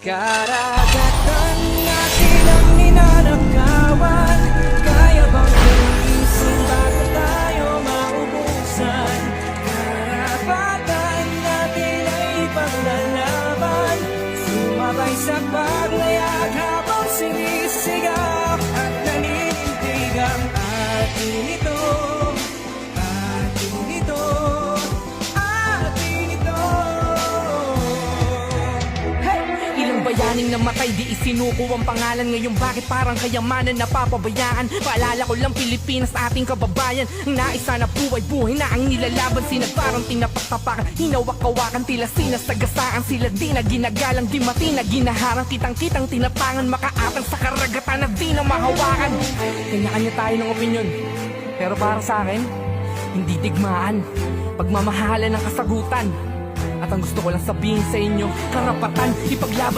Karagatan natin ang ninanakawan. Kaya bang tulisin bago tayo maubusan? Karapatan natin ay ipaglalaban. Sumabay sa paglayag habang sinisigaw at naninindig ang atin ito. Atin ito. Atin ito. Hey! Ilang bayaning namatay, di isinuko ang pangalan. Ngayon bakit parang kayamanan napapabayaan? Paalala ko lang, Pilipinas ating kababayan. Ang naisa na buhay-buhay na ang nilalaban. Sinagparang tinapak-tapakan, hinawak-kawakan, tila sinasagasaan. Sila di na ginagalang, di mati na ginaharang. Kitang-kitang tinapangan, makaatang sa karagatan na di na mahawakan. Kanya-kanya tayo ng opinyon, pero para sa akin, hindi digmaan, pagmamahalan ng kasagutan. At ang gusto ko lang sabihin sa inyo, karapatan, ipaglaban